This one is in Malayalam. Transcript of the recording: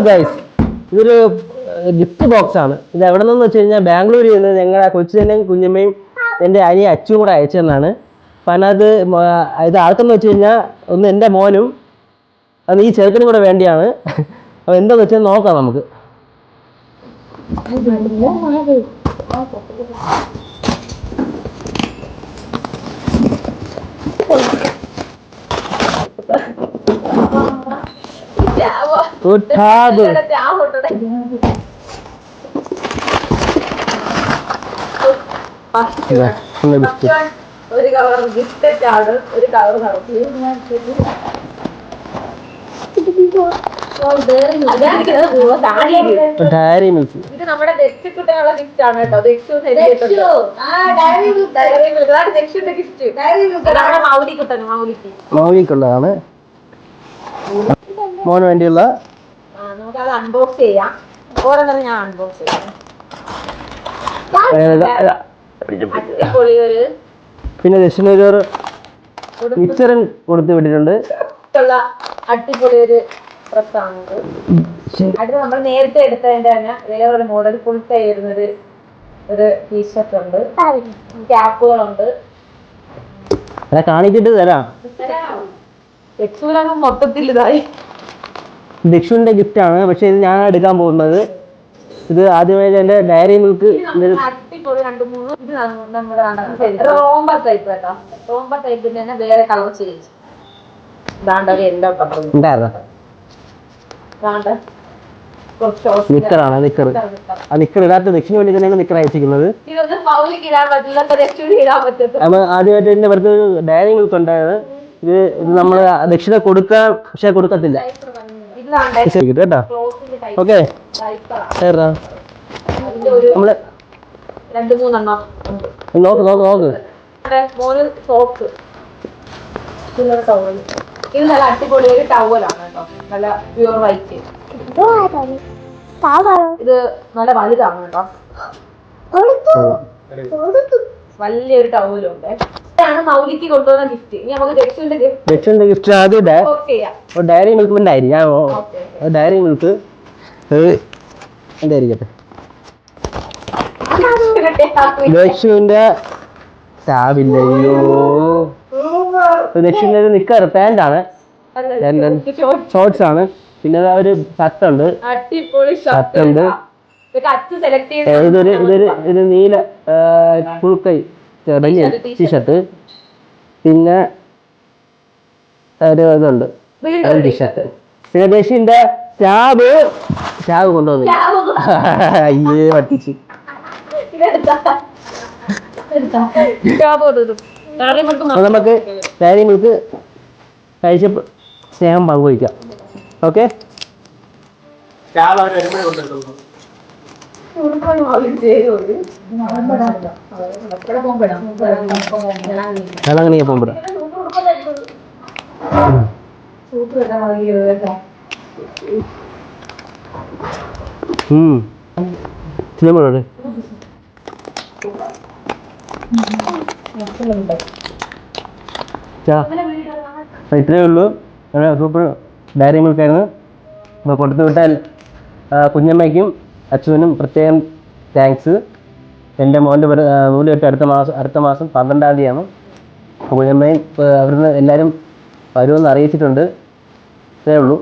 ഗൈസ്, ഇതൊരു ഗിഫ്റ്റ് ബോക്സ് ആണ്. ഇത് എവിടെ നിന്നെന്ന് വെച്ച് കഴിഞ്ഞാൽ ബാംഗ്ലൂരിൽ നിന്ന് ഞങ്ങളുടെ കൊച്ചുതന്നെയും കുഞ്ഞമ്മയും എൻ്റെ അനിയ അച്ചും കൂടെ അയച്ചു തന്നാണ്. അപ്പം അതിനകത്ത് ഇത് ആർക്കെന്ന് വെച്ച് കഴിഞ്ഞാൽ ഒന്ന് എൻ്റെ മോനും അത് ഈ ചെറുക്കനും കൂടെ വേണ്ടിയാണ്. അപ്പോൾ എന്താണെന്ന് വെച്ചാൽ നോക്കാം നമുക്ക്. ഒരു കവർ ഗിഫ്റ്റ് ആണ്, ഒരു കവർ നടത്തി. ഇത് നമ്മുടെ ദക്ഷിക്കുട്ടിനുള്ള ഗിഫ്റ്റ് ആണ് കേട്ടോ. ദക്ഷിന്റെ ഗിഫ്റ്റ് നമ്മുടെ മൗലിക്കുള്ളതാണ്. മോന് വേണ്ടിയുള്ള നമുക്ക് അത് അൺബോക്സ് ചെയ്യാം. ഓരോന്നും ഞാൻ അൺബോക്സ് ചെയ്യാം. പിന്നെ ദക്ഷിണൊരു മിക്സറും കൊടുത്ത് വിട്ടിട്ടുണ്ട്. അടിപൊളി ഒരു ഡ്രസ്സാണിത്. അത് നമ്മൾ നേരത്തെ എടുത്തതിന്റെ തന്നെ വേറൊരു മോഡൽ ഫുൾ കൈ വരുന്നൊരു ഒരു ടീഷർട്ട് ഉണ്ട്, ക്യാപ്പുകളുണ്ട്. കാണിച്ചിട്ട് തരാം. മൊത്തത്തിൽ ഇതായി ദക്ഷുവിന്റെ ഗിഫ്റ്റ് ആണ്. പക്ഷെ ഇത് ഞാൻ എടുക്കാൻ പോകുന്നത്. ഇത് ആദ്യമായി എന്റെ ഡയറി മിൽക്ക് റോംബർ ടൈപ്പ് കേട്ടോ. റോംബർ ടൈപ്പിന് തന്നെ വേറെ കളർ ചേഞ്ച്. നിക്കറാണ്. നിക്കർ ആ നിക്കർ ഇടാത്ത ദക്ഷിണ വേണ്ടി തന്നെയാണ് നിക്കർ അയച്ചിരിക്കുന്നത്. ആദ്യമായിട്ട് എന്റെ അടുത്ത് ഡയറി മിൽക്ക് ഉണ്ടായത്. ഇത് നമ്മൾ ദക്ഷിണ കൊടുക്കാം, പക്ഷെ കൊടുക്കത്തില്ല കേട്ടോ. ഓക്കെ, നമ്മള് നോക്ക് നോക്ക് നോക്ക്. ഇത് നല്ല അടിപൊളി ഒരു ടവലാണ് കേട്ടോ. നല്ല പ്യൂർ വൈറ്റ്. ഇത് നല്ല വലുതാണ് കേട്ടോ. വലിയൊരു ടവലുണ്ട്. ഇതാണ് മൗലിക്ക് കൊണ്ടുവന്ന ഗിഫ്റ്റ്. ഇനി നമുക്ക് ദക്ഷിന്റെ ഗിഫ്റ്റ് ആദ്യം ഡയറി മിൽക്ക് ഉണ്ടായിരിക്കും. ഡയറി മിൽക്ക് എന്തായിരിക്കട്ടെ. ദക്ഷിന്റെ ടാബില്ലയോ. ദക്ഷിന്റെ ഒരു നിക്കർ പാന്റ് ആണ്, ഷോർട്സ് ആണ്. പിന്നെ ഒരു ഷർട്ടുണ്ട്. ഇതൊരു നീല ഫുൾ കൈ വലിയ ടീഷർട്ട്. പിന്നെ ഒരു ഇതുണ്ട് ടീഷർട്ട്. പിന്നെ ദക്ഷിന്റെ ടാബ് കൊണ്ടുവന്നു. അയ്യേ പറ്റിച്ച്. നമുക്ക് ഡയറി മിൽക്ക് കഴിച്ച സ്നേഹം പങ്കുവയ്ക്കാം. ഓക്കെ, അതങ്ങനെ പോകുമ്പോ സിനിമ ഇത്രയേ ഉള്ളൂ. സൂപ്പർ ഡയറി മിൽക്ക് ആയിരുന്നു. അപ്പോൾ കൊടുത്തു വിട്ടാൽ കുഞ്ഞമ്മയ്ക്കും അച്ഛനും പ്രത്യേകം താങ്ക്സ്. എൻ്റെ മോൻ്റെ നൂല് കെട്ട് അടുത്ത മാസം 12-ാം തീയതിയാണ്. കുഞ്ഞമ്മയും അവിടുന്ന് എല്ലാവരും വരുമെന്ന് അറിയിച്ചിട്ടുണ്ട്. ഇത്രയേ ഉള്ളൂ.